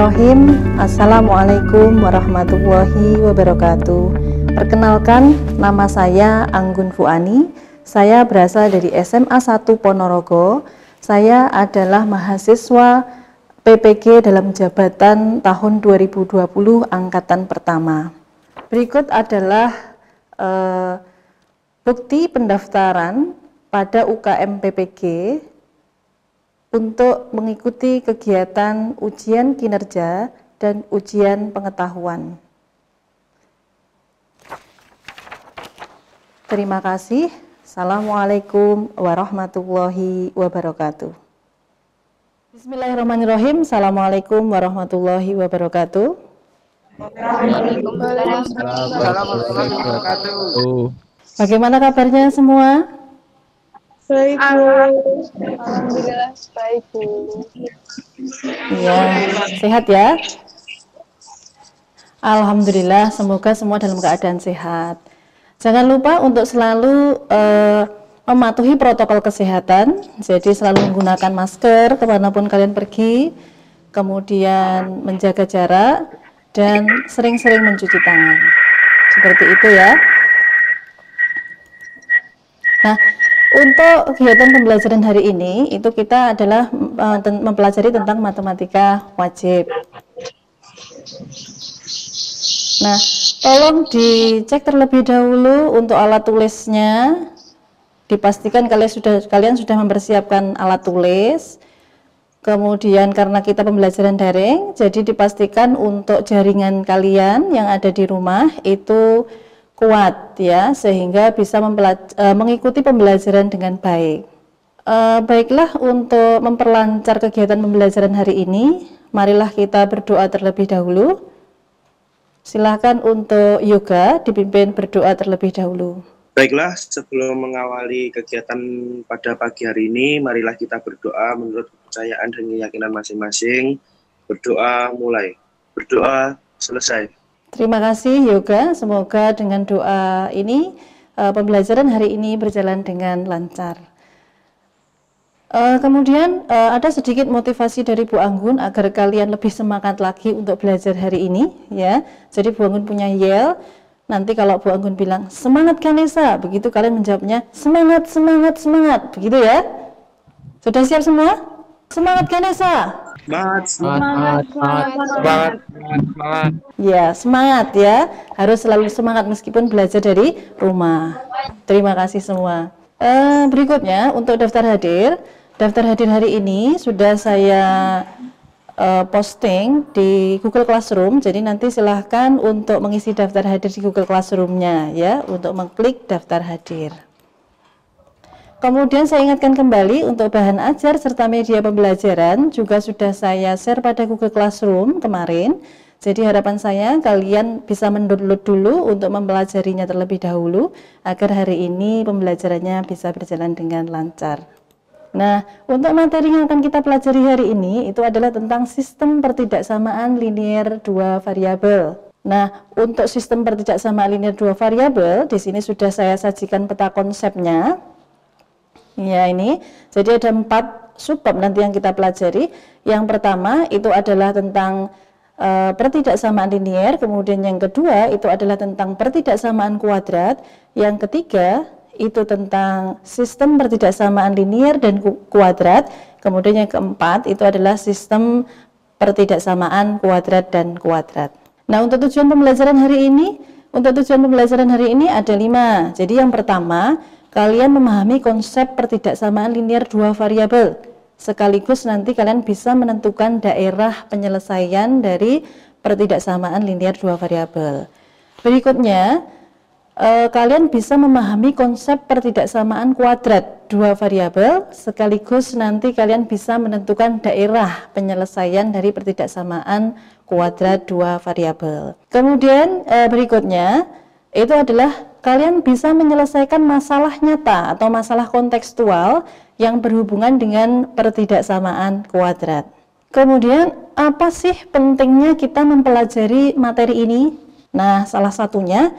Bismillahirrahmanirrahim. Assalamualaikum warahmatullahi wabarakatuh. Perkenalkan, nama saya Anggun Fuani. Saya berasal dari SMA 1 Ponorogo. Saya adalah mahasiswa PPG dalam jabatan tahun 2020 angkatan pertama. Berikut adalah bukti pendaftaran pada UKM PPG untuk mengikuti kegiatan ujian kinerja dan ujian pengetahuan. Terima kasih. Assalamualaikum warahmatullahi wabarakatuh. Bismillahirrahmanirrahim. Assalamualaikum warahmatullahi wabarakatuh. Waalaikumsalam warahmatullahi wabarakatuh. Bagaimana kabarnya semua? Baik, Bu. Alhamdulillah baik, Bu. Iya, sehat ya? Alhamdulillah, semoga semua dalam keadaan sehat. Jangan lupa untuk selalu mematuhi protokol kesehatan, jadi selalu menggunakan masker kemanapun kalian pergi, kemudian menjaga jarak, dan sering-sering mencuci tangan. Seperti itu ya. Nah, untuk kegiatan pembelajaran hari ini, itu kita adalah mempelajari tentang matematika wajib. Nah, tolong dicek terlebih dahulu untuk alat tulisnya. Dipastikan kalian sudah mempersiapkan alat tulis. Kemudian karena kita pembelajaran daring, jadi dipastikan untuk jaringan kalian yang ada di rumah itu kuat ya, sehingga bisa mengikuti pembelajaran dengan baik. Baiklah, untuk memperlancar kegiatan pembelajaran hari ini, marilah kita berdoa terlebih dahulu. Silahkan untuk yoga dipimpin berdoa terlebih dahulu. Baiklah, sebelum mengawali kegiatan pada pagi hari ini, marilah kita berdoa menurut kepercayaan dan keyakinan masing-masing. Berdoa mulai, berdoa selesai. Terima kasih Yoga, semoga dengan doa ini pembelajaran hari ini berjalan dengan lancar. Kemudian ada sedikit motivasi dari Bu Anggun agar kalian lebih semangat lagi untuk belajar hari ini ya. Jadi Bu Anggun punya yel, nanti kalau Bu Anggun bilang semangat Ganesha, begitu kalian menjawabnya semangat, semangat, semangat, begitu ya. Sudah siap semua? Semangat Ganesha. Semangat. Ya, semangat ya. Harus selalu semangat meskipun belajar dari rumah. Terima kasih semua. Berikutnya untuk daftar hadir. Daftar hadir hari ini sudah saya posting di Google Classroom. Jadi nanti silahkan untuk mengisi daftar hadir di Google Classroom-nya ya, untuk mengklik daftar hadir. Kemudian saya ingatkan kembali untuk bahan ajar serta media pembelajaran juga sudah saya share pada Google Classroom kemarin. Jadi harapan saya kalian bisa mendownload dulu untuk mempelajarinya terlebih dahulu agar hari ini pembelajarannya bisa berjalan dengan lancar. Nah, untuk materi yang akan kita pelajari hari ini itu adalah tentang sistem pertidaksamaan linier dua variabel. Nah, untuk sistem pertidaksamaan linier dua variabel di sini sudah saya sajikan peta konsepnya. Ya, ini jadi ada 4 subbab nanti yang kita pelajari. Yang pertama itu adalah tentang pertidaksamaan linier, kemudian yang kedua itu adalah tentang pertidaksamaan kuadrat, yang ketiga itu tentang sistem pertidaksamaan linier dan kuadrat, kemudian yang keempat itu adalah sistem pertidaksamaan kuadrat dan kuadrat. Nah, untuk tujuan pembelajaran hari ini, ada 5. Jadi yang pertama, kalian memahami konsep pertidaksamaan linier dua variabel, sekaligus nanti kalian bisa menentukan daerah penyelesaian dari pertidaksamaan linier dua variabel. Berikutnya, kalian bisa memahami konsep pertidaksamaan kuadrat dua variabel, sekaligus nanti kalian bisa menentukan daerah penyelesaian dari pertidaksamaan kuadrat dua variabel. Kemudian berikutnya itu adalah kalian bisa menyelesaikan masalah nyata atau masalah kontekstual yang berhubungan dengan pertidaksamaan kuadrat. Kemudian, apa sih pentingnya kita mempelajari materi ini? Nah, salah satunya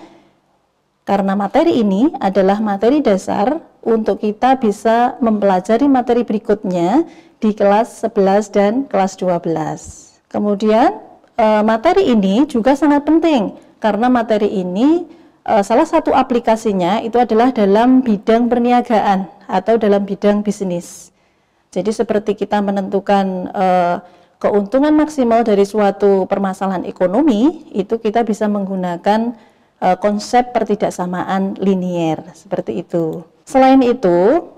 karena materi ini adalah materi dasar untuk kita bisa mempelajari materi berikutnya di kelas 11 dan kelas 12. Kemudian materi ini juga sangat penting karena materi ini salah satu aplikasinya itu adalah dalam bidang perniagaan atau dalam bidang bisnis. Jadi seperti kita menentukan keuntungan maksimal dari suatu permasalahan ekonomi, itu kita bisa menggunakan konsep pertidaksamaan linier seperti itu. Selain itu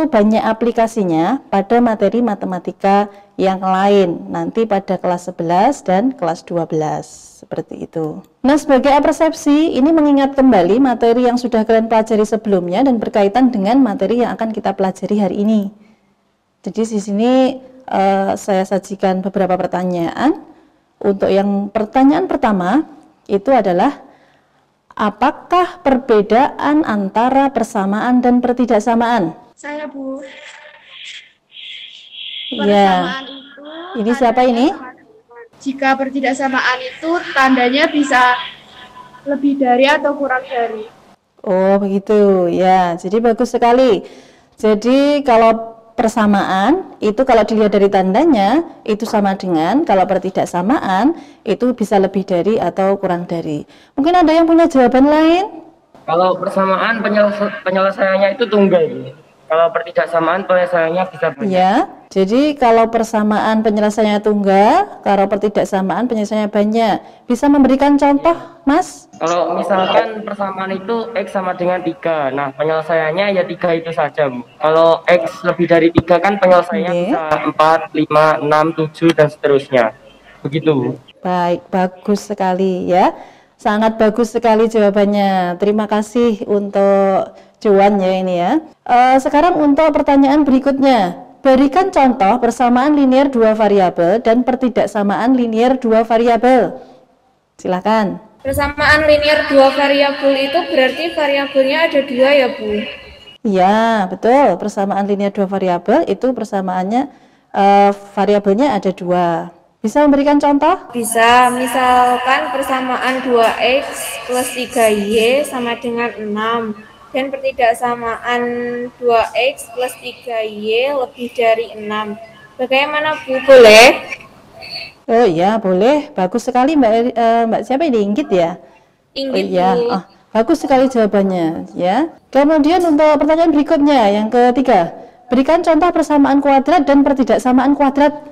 banyak aplikasinya pada materi matematika yang lain, nanti pada kelas 11 dan kelas 12 seperti itu. Nah, sebagai persepsi ini mengingat kembali materi yang sudah kalian pelajari sebelumnya dan berkaitan dengan materi yang akan kita pelajari hari ini. Jadi di sini saya sajikan beberapa pertanyaan. Untuk yang pertanyaan pertama itu adalah, apakah perbedaan antara persamaan dan pertidaksamaan? Saya, Bu. Ya. Ini siapa ini? Jika pertidaksamaan itu tandanya bisa lebih dari atau kurang dari. Oh, begitu. Ya, jadi bagus sekali. Jadi kalau persamaan itu kalau dilihat dari tandanya itu sama dengan, kalau pertidaksamaan itu bisa lebih dari atau kurang dari. Mungkin ada yang punya jawaban lain? Kalau persamaan penyelesaiannya itu tunggal, Bu. Kalau pertidaksamaan penyelesaiannya bisa banyak. Ya, jadi kalau persamaan penyelesaiannya tunggal, kalau pertidaksamaan penyelesaiannya banyak. Bisa memberikan contoh, Mas? Kalau misalkan persamaan itu X sama dengan 3, nah penyelesaiannya ya 3 itu saja, Bu. Kalau X lebih dari 3 kan penyelesaiannya bisa 4, 5, 6, 7, dan seterusnya. Begitu, Bu. Baik, bagus sekali ya. Sangat bagus sekali jawabannya. Terima kasih untuk Cuan ya ini ya. Sekarang untuk pertanyaan berikutnya. Berikan contoh persamaan linier dua variabel dan pertidaksamaan linier dua variabel. Silakan. Persamaan linier dua variabel itu berarti variabelnya ada dua ya, Bu? Iya, betul. Persamaan linier dua variabel itu persamaannya variabelnya ada dua. Bisa memberikan contoh? Bisa, misalkan persamaan 2x plus 3y sama dengan 6. Dan pertidaksamaan 2x plus 3y lebih dari 6. Bagaimana, Bu? Boleh? Oh iya, boleh. Bagus sekali Mbak siapa ini? Inggit ya? Inggit, oh, iya. Bu. Oh, bagus sekali jawabannya ya. Kemudian untuk pertanyaan berikutnya yang ketiga. Berikan contoh persamaan kuadrat dan pertidaksamaan kuadrat.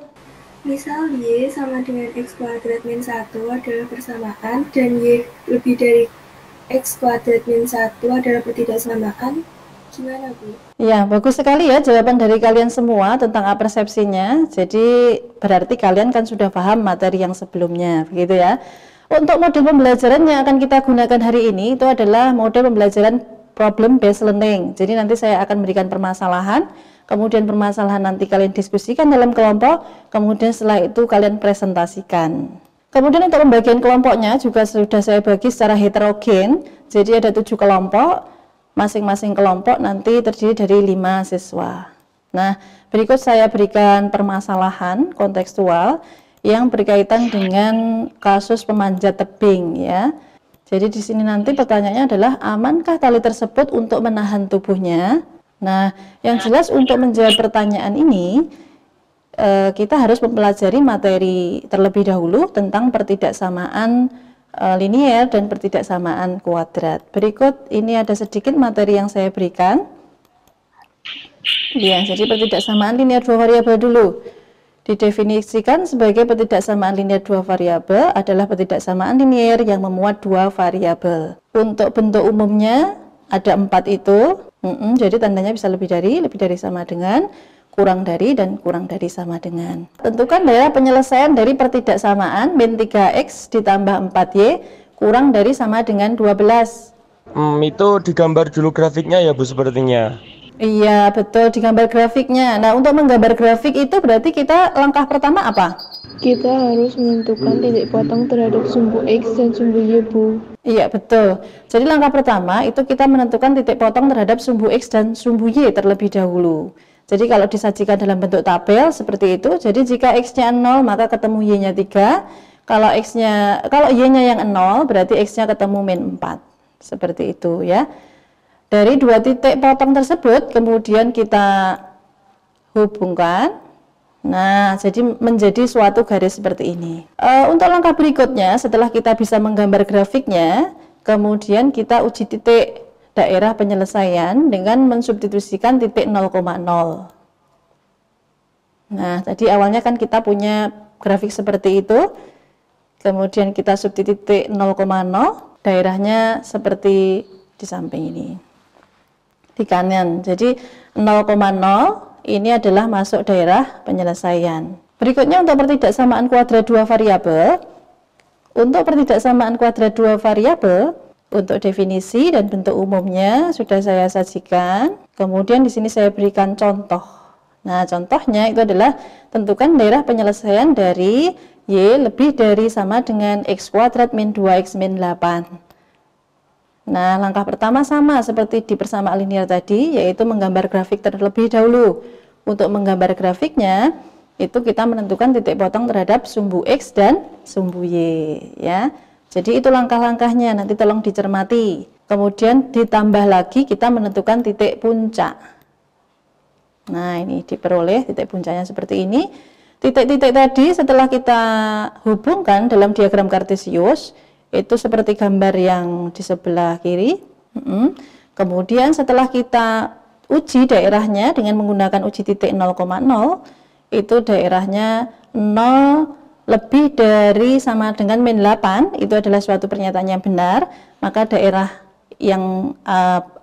Misal y sama dengan x kuadrat min 1 adalah persamaan dan y lebih dari x kuadrat min 1 adalah pertidaksamaan. Gimana, Bu? Ya, bagus sekali ya jawaban dari kalian semua tentang persepsinya. Jadi berarti kalian kan sudah paham materi yang sebelumnya, begitu ya. Untuk model pembelajaran yang akan kita gunakan hari ini itu adalah model pembelajaran problem based learning. Jadi nanti saya akan berikan permasalahan, kemudian permasalahan nanti kalian diskusikan dalam kelompok, kemudian setelah itu kalian presentasikan. Kemudian untuk pembagian kelompoknya juga sudah saya bagi secara heterogen. Jadi ada 7 kelompok, masing-masing kelompok nanti terdiri dari 5 siswa. Nah, berikut saya berikan permasalahan kontekstual yang berkaitan dengan kasus pemanjat tebing ya. Jadi di sini nanti pertanyaannya adalah, amankah tali tersebut untuk menahan tubuhnya? Nah, yang jelas untuk menjawab pertanyaan ini kita harus mempelajari materi terlebih dahulu tentang pertidaksamaan linier dan pertidaksamaan kuadrat. Berikut ini ada sedikit materi yang saya berikan. Ya, jadi pertidaksamaan linier dua variabel dulu. Didefinisikan sebagai pertidaksamaan linier dua variabel adalah pertidaksamaan linier yang memuat dua variabel. Untuk bentuk umumnya ada 4 itu. Jadi tandanya bisa lebih dari sama dengan, kurang dari, dan kurang dari sama dengan. Tentukan daerah penyelesaian dari pertidaksamaan min 3x ditambah 4y kurang dari sama dengan 12. Itu digambar dulu grafiknya ya, Bu, sepertinya. Iya, betul, digambar grafiknya. Nah, untuk menggambar grafik itu berarti kita langkah pertama apa? Kita harus menentukan titik potong terhadap sumbu x dan sumbu y, Bu. Iya, betul. Jadi langkah pertama itu kita menentukan titik potong terhadap sumbu x dan sumbu y terlebih dahulu. Jadi kalau disajikan dalam bentuk tabel seperti itu, jadi jika x-nya 0 maka ketemu y-nya 3. Kalau y-nya yang 0 berarti x-nya ketemu min 4. Seperti itu ya. Dari 2 titik potong tersebut kemudian kita hubungkan Nah, jadi menjadi suatu garis seperti ini. Untuk langkah berikutnya, setelah kita bisa menggambar grafiknya, kemudian kita uji titik daerah penyelesaian dengan mensubstitusikan titik 0,0. Nah, tadi awalnya kan kita punya grafik seperti itu, kemudian kita substitusi titik 0,0, daerahnya seperti di samping ini, di kanan. Jadi 0,0 ini adalah masuk daerah penyelesaian. Berikutnya untuk pertidaksamaan kuadrat dua variabel. Untuk pertidaksamaan kuadrat dua variabel, untuk definisi dan bentuk umumnya sudah saya sajikan. Kemudian di sini saya berikan contoh. Nah, contohnya itu adalah tentukan daerah penyelesaian dari Y lebih dari sama dengan X kuadrat min 2X min 8. Nah, langkah pertama sama seperti di persamaan linear tadi, yaitu menggambar grafik terlebih dahulu. Untuk menggambar grafiknya, itu kita menentukan titik potong terhadap sumbu X dan sumbu Y. Ya. Jadi itu langkah-langkahnya, nanti tolong dicermati. Kemudian ditambah lagi kita menentukan titik puncak. Nah, ini diperoleh titik puncaknya seperti ini. Titik-titik tadi setelah kita hubungkan dalam diagram kartesius, itu seperti gambar yang di sebelah kiri. Kemudian setelah kita uji daerahnya dengan menggunakan uji titik 0,0, itu daerahnya 0 lebih dari sama dengan min 8, itu adalah suatu pernyataan yang benar, maka daerah yang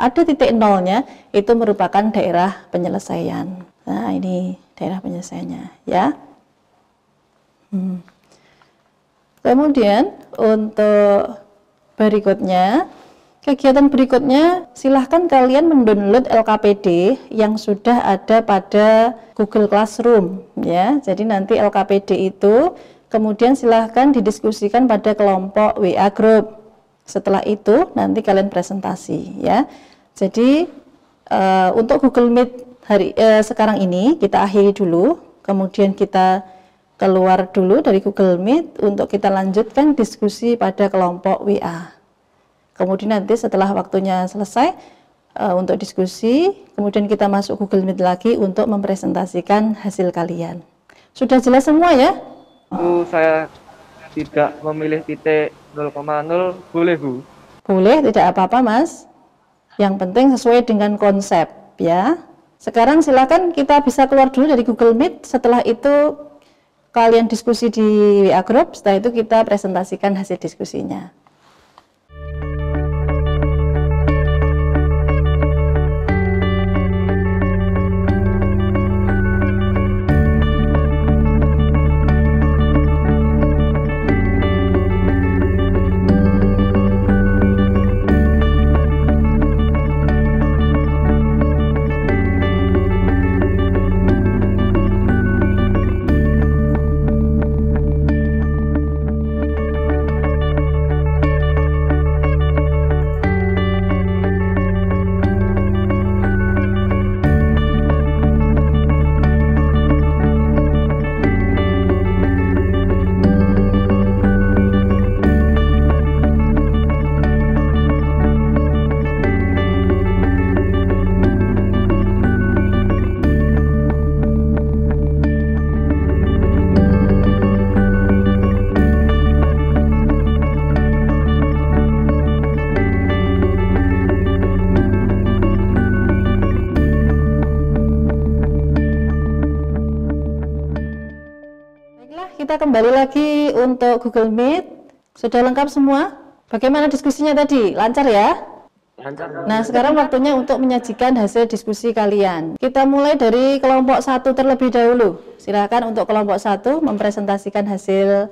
ada titik nolnya itu merupakan daerah penyelesaian. Nah, ini daerah penyelesaiannya, ya. Kemudian untuk berikutnya, kegiatan berikutnya silahkan kalian mendownload LKPD yang sudah ada pada Google Classroom, ya. Jadi nanti LKPD itu kemudian silahkan didiskusikan pada kelompok WA Group. Setelah itu nanti kalian presentasi, ya. Jadi untuk Google Meet sekarang ini kita akhiri dulu, kemudian kita keluar dulu dari Google Meet untuk kita lanjutkan diskusi pada kelompok WA. Kemudian nanti setelah waktunya selesai untuk diskusi, kemudian kita masuk Google Meet lagi untuk mempresentasikan hasil kalian. Sudah jelas semua ya? Bu, saya tidak memilih titik 0,0, boleh Bu? Boleh, tidak apa-apa Mas. Yang penting sesuai dengan konsep, ya. Sekarang silakan kita bisa keluar dulu dari Google Meet. Setelah itu kalian diskusi di WA Group, setelah itu kita presentasikan hasil diskusinya. Kita kembali lagi untuk Google Meet. Sudah lengkap semua? Bagaimana diskusinya tadi? Lancar ya? Lancar. Nah, sekarang waktunya untuk menyajikan hasil diskusi kalian. Kita mulai dari kelompok 1 terlebih dahulu. Silakan untuk kelompok 1 mempresentasikan hasil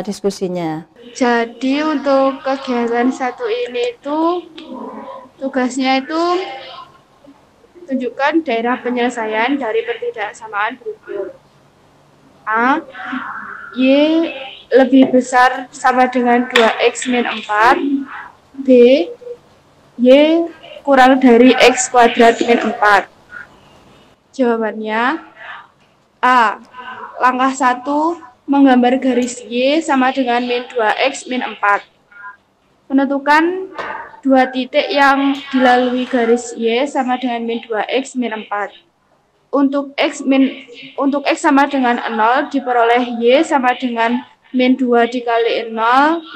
diskusinya. Jadi untuk kegiatan satu ini itu tugasnya itu tunjukkan daerah penyelesaian dari pertidaksamaan berikut. A, Y lebih besar sama dengan 2X min 4. B, Y kurang dari X kuadrat min 4. Jawabannya A. Langkah 1, menggambar garis Y sama dengan min 2X min 4. Menentukan dua titik yang dilalui garis Y sama dengan min 2X min 4. untuk X sama dengan 0 diperoleh Y sama dengan min 2 dikali 0,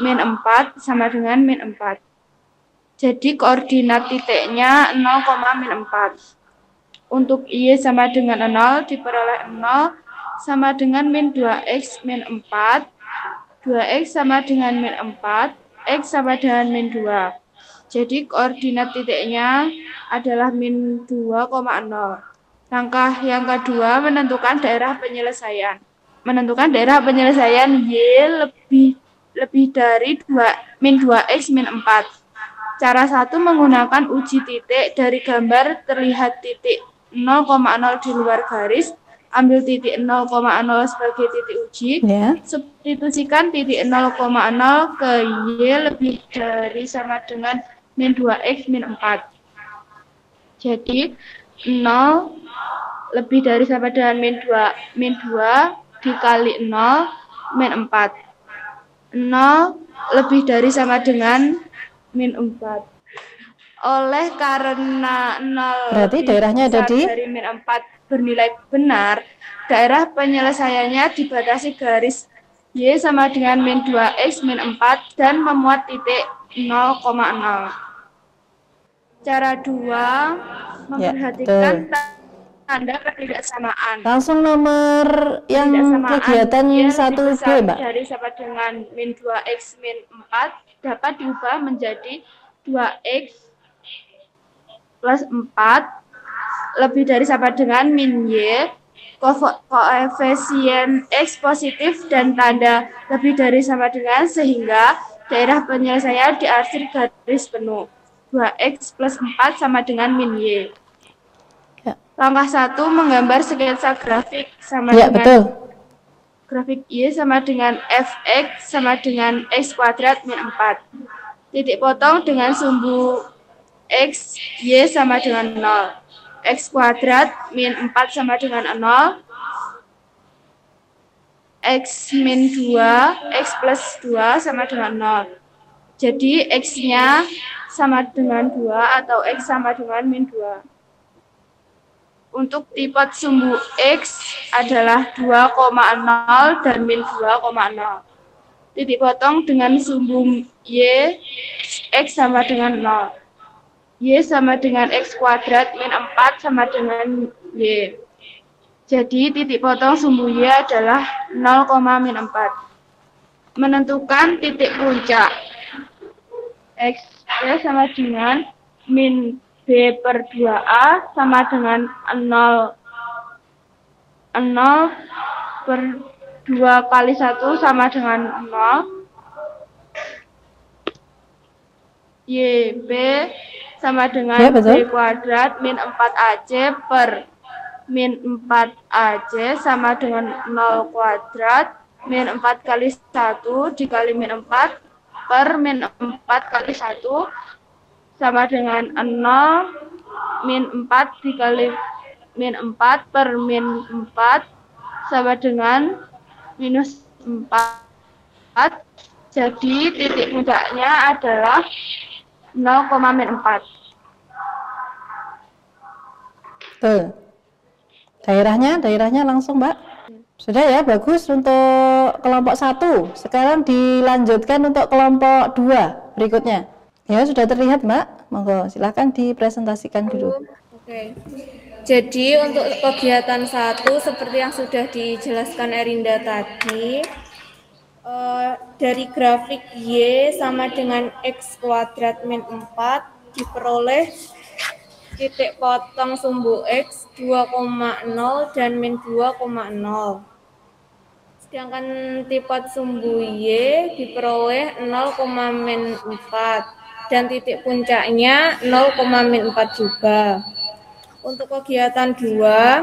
min 4 sama dengan min 4. Jadi koordinat titiknya 0, min 4. Untuk Y sama dengan 0 diperoleh 0 sama dengan min 2X min 4. 2X sama dengan min 4, X sama dengan min 2. Jadi koordinat titiknya adalah min 2,0. Langkah yang kedua, menentukan daerah penyelesaian. Menentukan daerah penyelesaian Y lebih dari min 2X min 4. Cara satu menggunakan uji titik. Dari gambar terlihat titik 0,0 di luar garis. Ambil titik 0,0 sebagai titik uji. Substitusikan titik 0,0 ke Y lebih dari sama dengan min 2X min 4. Jadi 0 lebih dari sama dengan min 2 dikali 0 min 4. 0 lebih dari sama dengan min 4. Oleh karena 0 berarti daerahnya ada dari min 4 bernilai benar, daerah penyelesaiannya dibatasi garis Y sama dengan min 2X min 4 dan memuat titik 0,0. Cara 2, memperhatikan tanda ketidaksamaan. Langsung nomor yang kegiatan 1B, Mbak. Dari sama dengan min 2X min 4 dapat diubah menjadi 2X plus 4 lebih dari sama dengan min Y. Koefisien X positif dan tanda lebih dari sama dengan sehingga daerah penyelesaian diarsir garis penuh. 2X plus 4 sama dengan min Y. Langkah 1, menggambar sketsa grafik sama dengan betul. Grafik Y sama dengan Fx sama dengan X kuadrat min 4. Titik potong dengan sumbu X, Y sama dengan 0. X kuadrat min 4 sama dengan 0. X min 2, X plus 2 sama dengan 0. Jadi X-nya sama dengan 2 atau X sama dengan min 2. Untuk tipe sumbu X adalah 2,0 dan min 2,0. Titik potong dengan sumbu Y, X sama dengan 0. Y sama dengan X kuadrat min 4 sama dengan Y. Jadi titik potong sumbu Y adalah 0, min 4. Menentukan titik puncak. X Y sama dengan min B per 2A sama dengan 0 per 2 kali 1 sama dengan 0. YB sama dengan B kuadrat min 4AC per min 4AC sama dengan 0 kuadrat min 4 kali 1 dikali min 4 per min 4 kali 1 sama dengan 0 min 4 dikali min 4 per min 4 sama dengan minus 4. Jadi titik puncaknya adalah 0, min 4. Betul. Daerahnya langsung, Mbak. Sudah ya, bagus untuk kelompok 1. Sekarang dilanjutkan untuk kelompok 2 berikutnya. Ya, sudah terlihat, Mbak. Monggo, silakan dipresentasikan dulu. Oke. Jadi untuk kegiatan 1 seperti yang sudah dijelaskan Erinda tadi, dari grafik Y sama dengan X kuadrat min 4 diperoleh titik potong sumbu X 2,0 dan min 2,0. Sedangkan tipe sumbu Y diperoleh 0, min 4. Dan titik puncaknya 0, min 4 juga. Untuk kegiatan 2,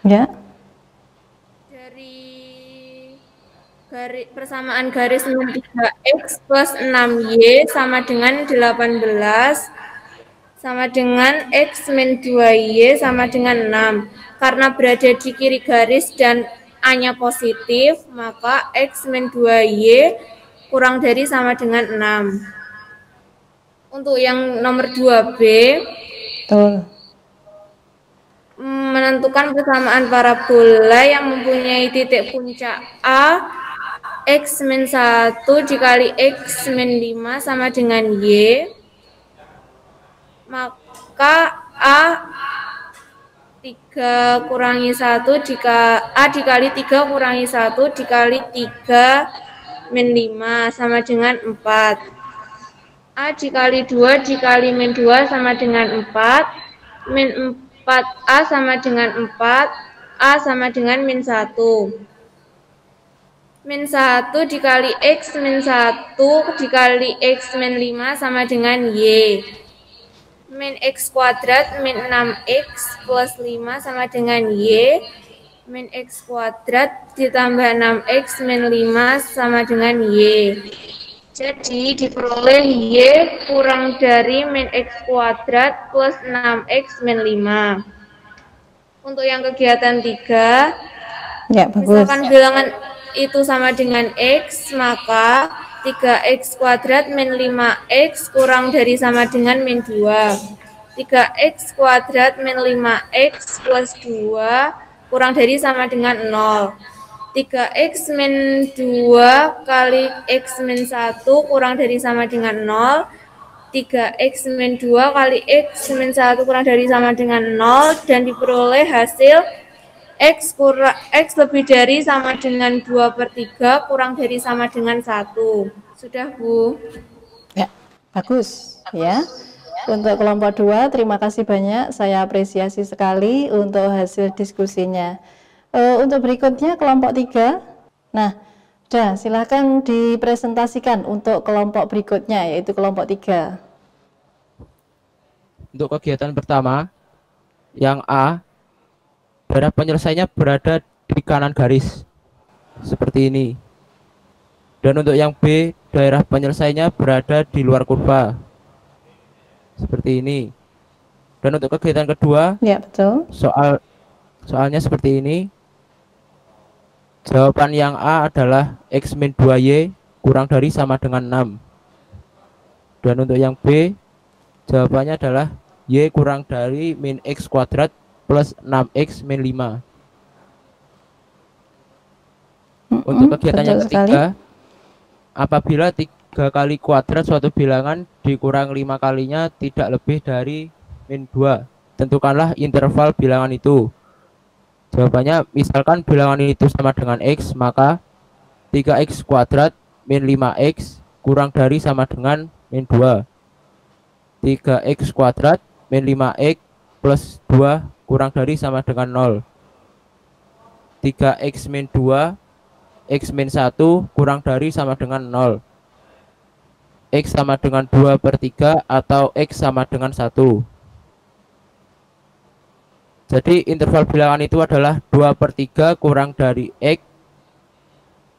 ya. Dari persamaan garis min 3X plus 6Y sama dengan 18 sama dengan X min 2Y sama dengan 6. Karena berada di kiri garis dan A-nya positif, maka X min 2Y kurang dari sama dengan 6. Untuk yang nomor 2B, Betul. menentukan persamaan parabola yang mempunyai titik puncak A X min 1 dikali X min 5 sama dengan Y, maka A 3 kurangi 1 jika A dikali 3 kurangi 1 dikali 3 min 5 sama dengan 4. A dikali 2 dikali min 2 sama dengan 4. Min 4A sama dengan 4. A sama dengan min 1. Min 1 dikali X min 1 dikali X min 5 sama dengan Y. Min X kuadrat min 6X plus 5 sama dengan Y. Min X kuadrat ditambah 6X min 5 sama dengan Y. Jadi diperoleh Y kurang dari min X kuadrat plus 6X min 5. Untuk yang kegiatan 3, Ya, bagus. misalkan bilangan itu sama dengan X, maka 3X kuadrat min 5X kurang dari sama dengan min 2. 3X kuadrat min 5X plus 2 kurang dari sama dengan 0. 3X min 2 kali X min 1 kurang dari sama dengan 0. 3X min 2 kali X min 1 kurang dari sama dengan 0. Dan diperoleh hasil X lebih dari sama dengan 2/3 kurang dari sama dengan 1. Sudah, Bu? Ya, bagus ya. Untuk kelompok 2, terima kasih banyak. Saya apresiasi sekali untuk hasil diskusinya. Untuk berikutnya kelompok 3. Nah, sudah silahkan dipresentasikan untuk kelompok berikutnya, yaitu kelompok 3. Untuk kegiatan pertama, yang A, daerah penyelesaiannya berada di kanan garis, seperti ini. Dan untuk yang B, daerah penyelesaiannya berada di luar kurva, seperti ini. Dan untuk kegiatan kedua, ya betul. Soalnya seperti ini. Jawaban yang A adalah X min 2Y kurang dari sama dengan 6. Dan untuk yang B, jawabannya adalah Y kurang dari min X kuadrat plus 6X min 5. Untuk kegiatan yang ketiga, apabila 3 kali kuadrat suatu bilangan dikurang 5 kalinya tidak lebih dari min 2, tentukanlah interval bilangan itu. Jawabannya, misalkan bilangan itu sama dengan X, maka 3X kuadrat min 5X kurang dari sama dengan min 2. 3X kuadrat min 5X plus 2 kurang dari sama dengan 0. 3X min 2, X min 1 kurang dari sama dengan 0. X sama dengan 2/3 atau X sama dengan 1. Jadi interval bilangan itu adalah 2/3 kurang dari X,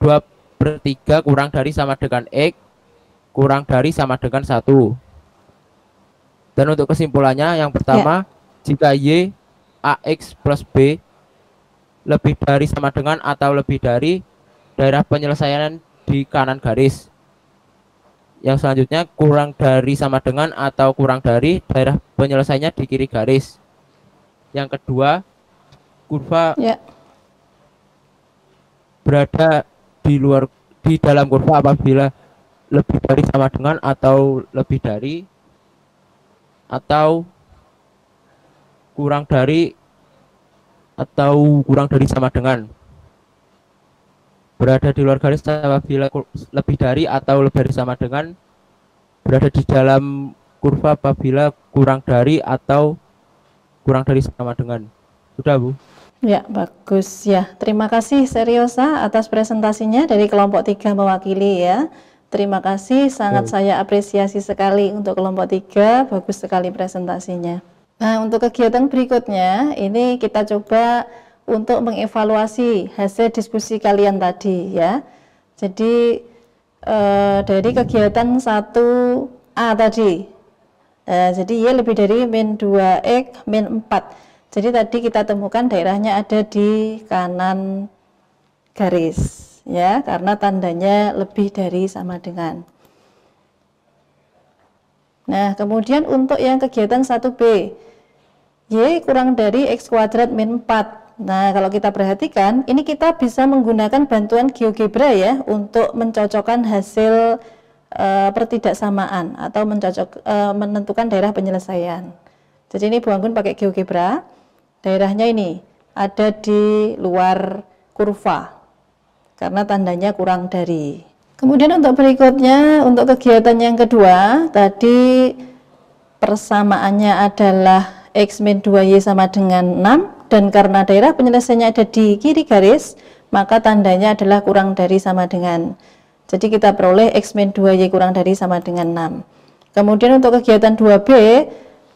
2/3 kurang dari sama dengan X, kurang dari sama dengan 1. Dan untuk kesimpulannya, yang pertama, jika Y, AX plus B lebih dari sama dengan atau lebih dari daerah penyelesaian di kanan garis. Yang selanjutnya, kurang dari sama dengan atau kurang dari daerah penyelesaiannya di kiri garis. Yang kedua, kurva berada di dalam kurva apabila lebih dari sama dengan atau lebih dari atau kurang dari sama dengan. Berada di luar garis apabila lebih dari atau lebih dari sama dengan. Berada di dalam kurva apabila kurang dari atau kurang dari sama dengan. Sudah, Bu? Ya, bagus ya. Terima kasih Seriosa atas presentasinya dari kelompok 3 mewakili ya. Terima kasih, sangat saya apresiasi sekali untuk kelompok 3, bagus sekali presentasinya. Nah, untuk kegiatan berikutnya, ini kita coba untuk mengevaluasi hasil diskusi kalian tadi ya. Jadi dari kegiatan 1A tadi, jadi Y lebih dari min 2X min 4. Jadi tadi kita temukan daerahnya ada di kanan garis ya, karena tandanya lebih dari sama dengan. Nah, kemudian untuk yang kegiatan 1B, Y kurang dari X kuadrat min 4. Nah, kalau kita perhatikan, ini kita bisa menggunakan bantuan GeoGebra ya, untuk mencocokkan hasil pertidaksamaan atau menentukan daerah penyelesaian. Jadi ini Bu Anggun pakai GeoGebra, daerahnya ini ada di luar kurva, karena tandanya kurang dari. Kemudian untuk berikutnya, untuk kegiatan yang kedua, tadi persamaannya adalah X min 2Y sama dengan 6, dan karena daerah penyelesaiannya ada di kiri garis, maka tandanya adalah kurang dari sama dengan. Jadi kita peroleh X min 2Y kurang dari sama dengan 6. Kemudian untuk kegiatan 2B,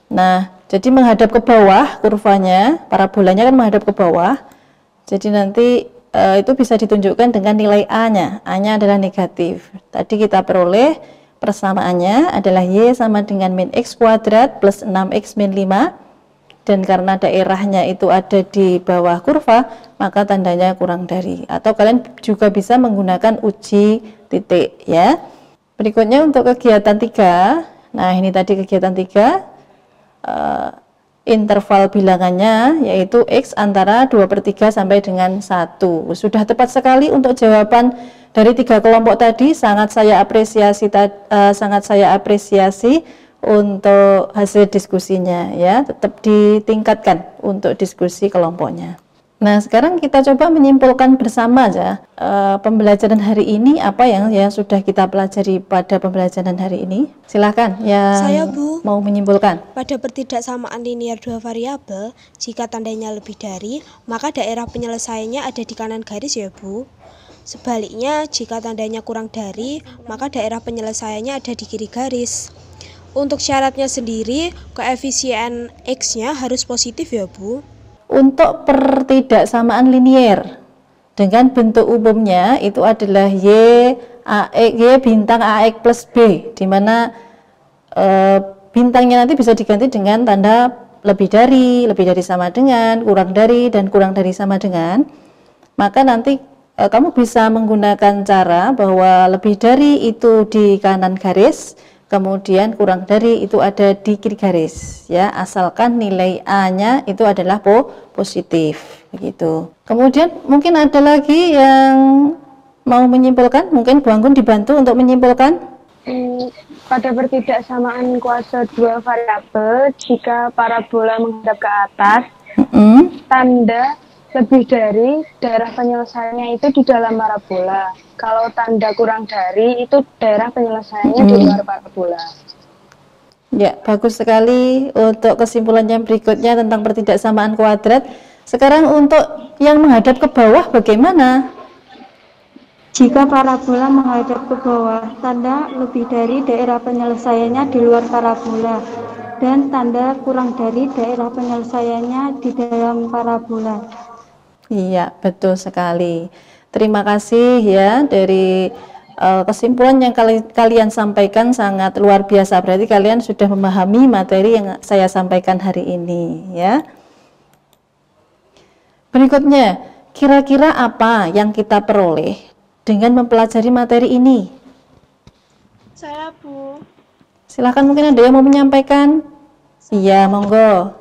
nah jadi menghadap ke bawah kurvanya, parabolanya kan menghadap ke bawah. Jadi nanti itu bisa ditunjukkan dengan nilai A-nya. A-nya adalah negatif. Tadi kita peroleh persamaannya adalah Y sama dengan min X kuadrat plus 6X min 5. Dan karena daerahnya itu ada di bawah kurva, maka tandanya kurang dari. Atau kalian juga bisa menggunakan uji titik ya. Berikutnya untuk kegiatan 3. Nah, ini tadi kegiatan 3. Interval bilangannya yaitu X antara 2/3 sampai dengan 1. Sudah tepat sekali untuk jawaban dari 3 kelompok tadi. Sangat saya apresiasi untuk hasil diskusinya ya, tetap ditingkatkan untuk diskusi kelompoknya. Nah, sekarang kita coba menyimpulkan bersama aja pembelajaran hari ini, apa yang sudah kita pelajari pada pembelajaran hari ini. Silahkan yang Saya, Bu, mau menyimpulkan. Pada pertidaksamaan linear dua variabel, jika tandanya lebih dari, maka daerah penyelesaiannya ada di kanan garis ya, Bu. Sebaliknya, jika tandanya kurang dari, maka daerah penyelesaiannya ada di kiri garis. Untuk syaratnya sendiri, koefisien X-nya harus positif ya, Bu. Untuk pertidaksamaan linier dengan bentuk umumnya itu adalah Y bintang AX plus B, di mana bintangnya nanti bisa diganti dengan tanda lebih dari sama dengan, kurang dari, dan kurang dari sama dengan. Maka nanti kamu bisa menggunakan cara bahwa lebih dari itu di kanan garis, kemudian kurang dari itu ada di kiri garis ya, asalkan nilai A-nya itu adalah positif begitu. Kemudian mungkin ada lagi yang mau menyimpulkan, mungkin Bu Anggun dibantu untuk menyimpulkan. Pada pertidaksamaan kuasa dua variabel, jika parabola menghadap ke atas, tanda lebih dari daerah penyelesaiannya itu di dalam parabola. Kalau tanda kurang dari itu daerah penyelesaiannya di luar parabola. Ya, bagus sekali untuk kesimpulan yang berikutnya tentang pertidaksamaan kuadrat. Sekarang untuk yang menghadap ke bawah bagaimana? Jika parabola menghadap ke bawah, tanda lebih dari daerah penyelesaiannya di luar parabola, dan tanda kurang dari daerah penyelesaiannya di dalam parabola. Iya, betul sekali. Terima kasih ya, dari kesimpulan yang kalian sampaikan sangat luar biasa. Berarti kalian sudah memahami materi yang saya sampaikan hari ini ya. Berikutnya, kira-kira apa yang kita peroleh dengan mempelajari materi ini? Saya, Bu. Silahkan, mungkin ada yang mau menyampaikan. Iya, monggo.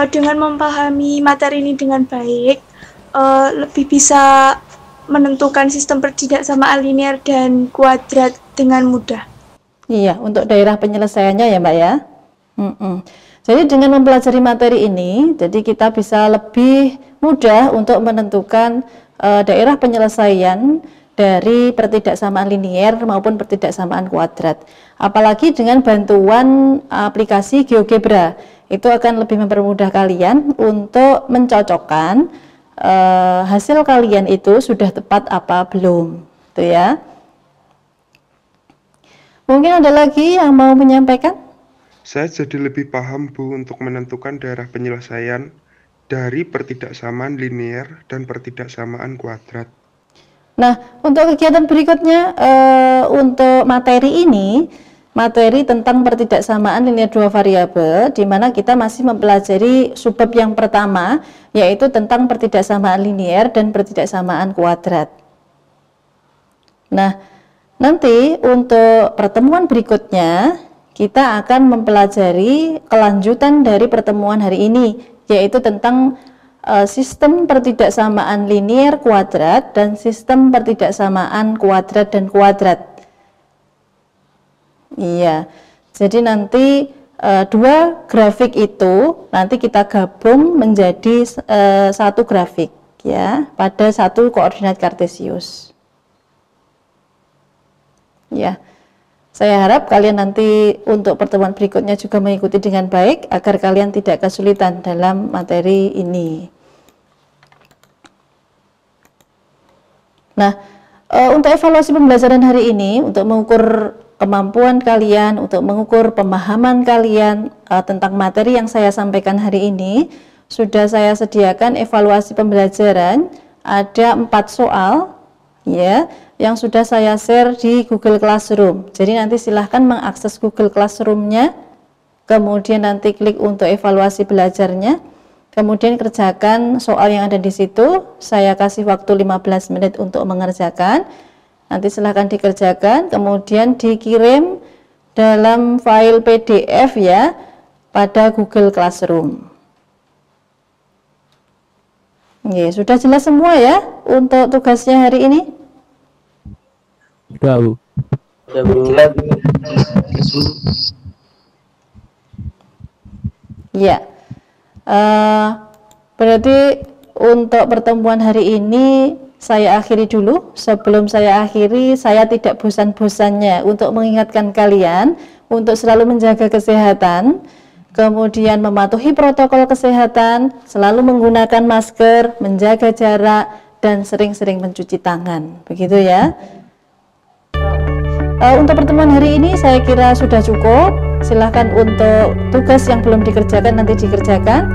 Dengan memahami materi ini dengan baik, lebih bisa menentukan sistem pertidaksamaan linear dan kuadrat dengan mudah. Iya, untuk daerah penyelesaiannya ya Mbak ya. Jadi dengan mempelajari materi ini, jadi kita bisa lebih mudah untuk menentukan daerah penyelesaian dari pertidaksamaan linier maupun pertidaksamaan kuadrat. Apalagi dengan bantuan aplikasi GeoGebra, itu akan lebih mempermudah kalian untuk mencocokkan hasil kalian itu sudah tepat apa belum, gitu ya. Mungkin ada lagi yang mau menyampaikan? Saya jadi lebih paham, Bu, untuk menentukan daerah penyelesaian dari pertidaksamaan linier dan pertidaksamaan kuadrat. Nah, untuk kegiatan berikutnya, untuk materi ini, materi tentang pertidaksamaan linear dua variabel, di mana kita masih mempelajari subbab yang pertama, yaitu tentang pertidaksamaan linier dan pertidaksamaan kuadrat. Nah, nanti untuk pertemuan berikutnya, kita akan mempelajari kelanjutan dari pertemuan hari ini, yaitu tentang sistem pertidaksamaan linier kuadrat dan sistem pertidaksamaan kuadrat dan kuadrat. Iya, jadi nanti dua grafik itu nanti kita gabung menjadi satu grafik ya, pada satu koordinat kartesius. Ya, saya harap kalian nanti untuk pertemuan berikutnya juga mengikuti dengan baik agar kalian tidak kesulitan dalam materi ini. Nah, untuk evaluasi pembelajaran hari ini, untuk mengukur kemampuan kalian, untuk mengukur pemahaman kalian tentang materi yang saya sampaikan hari ini, sudah saya sediakan evaluasi pembelajaran, ada 4 soal ya, yang sudah saya share di Google Classroom. Jadi nanti silahkan mengakses Google Classroom-nya, kemudian nanti klik untuk evaluasi belajarnya, kemudian kerjakan soal yang ada di situ. Saya kasih waktu 15 menit untuk mengerjakan. Nanti silahkan dikerjakan, kemudian dikirim dalam file PDF ya pada Google Classroom. Oke, sudah jelas semua ya untuk tugasnya hari ini? Sudah, Bu. Ya, berarti untuk pertemuan hari ini saya akhiri dulu. Sebelum saya akhiri, saya tidak bosan-bosannya untuk mengingatkan kalian untuk selalu menjaga kesehatan, kemudian mematuhi protokol kesehatan, selalu menggunakan masker, menjaga jarak, dan sering-sering mencuci tangan. Begitu ya. Untuk pertemuan hari ini saya kira sudah cukup. Silahkan untuk tugas yang belum dikerjakan nanti dikerjakan.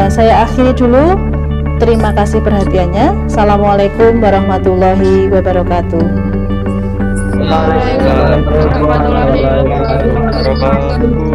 Saya akhiri dulu. Terima kasih perhatiannya. Assalamualaikum warahmatullahi wabarakatuh. Waalaikumsalam warahmatullahi wabarakatuh.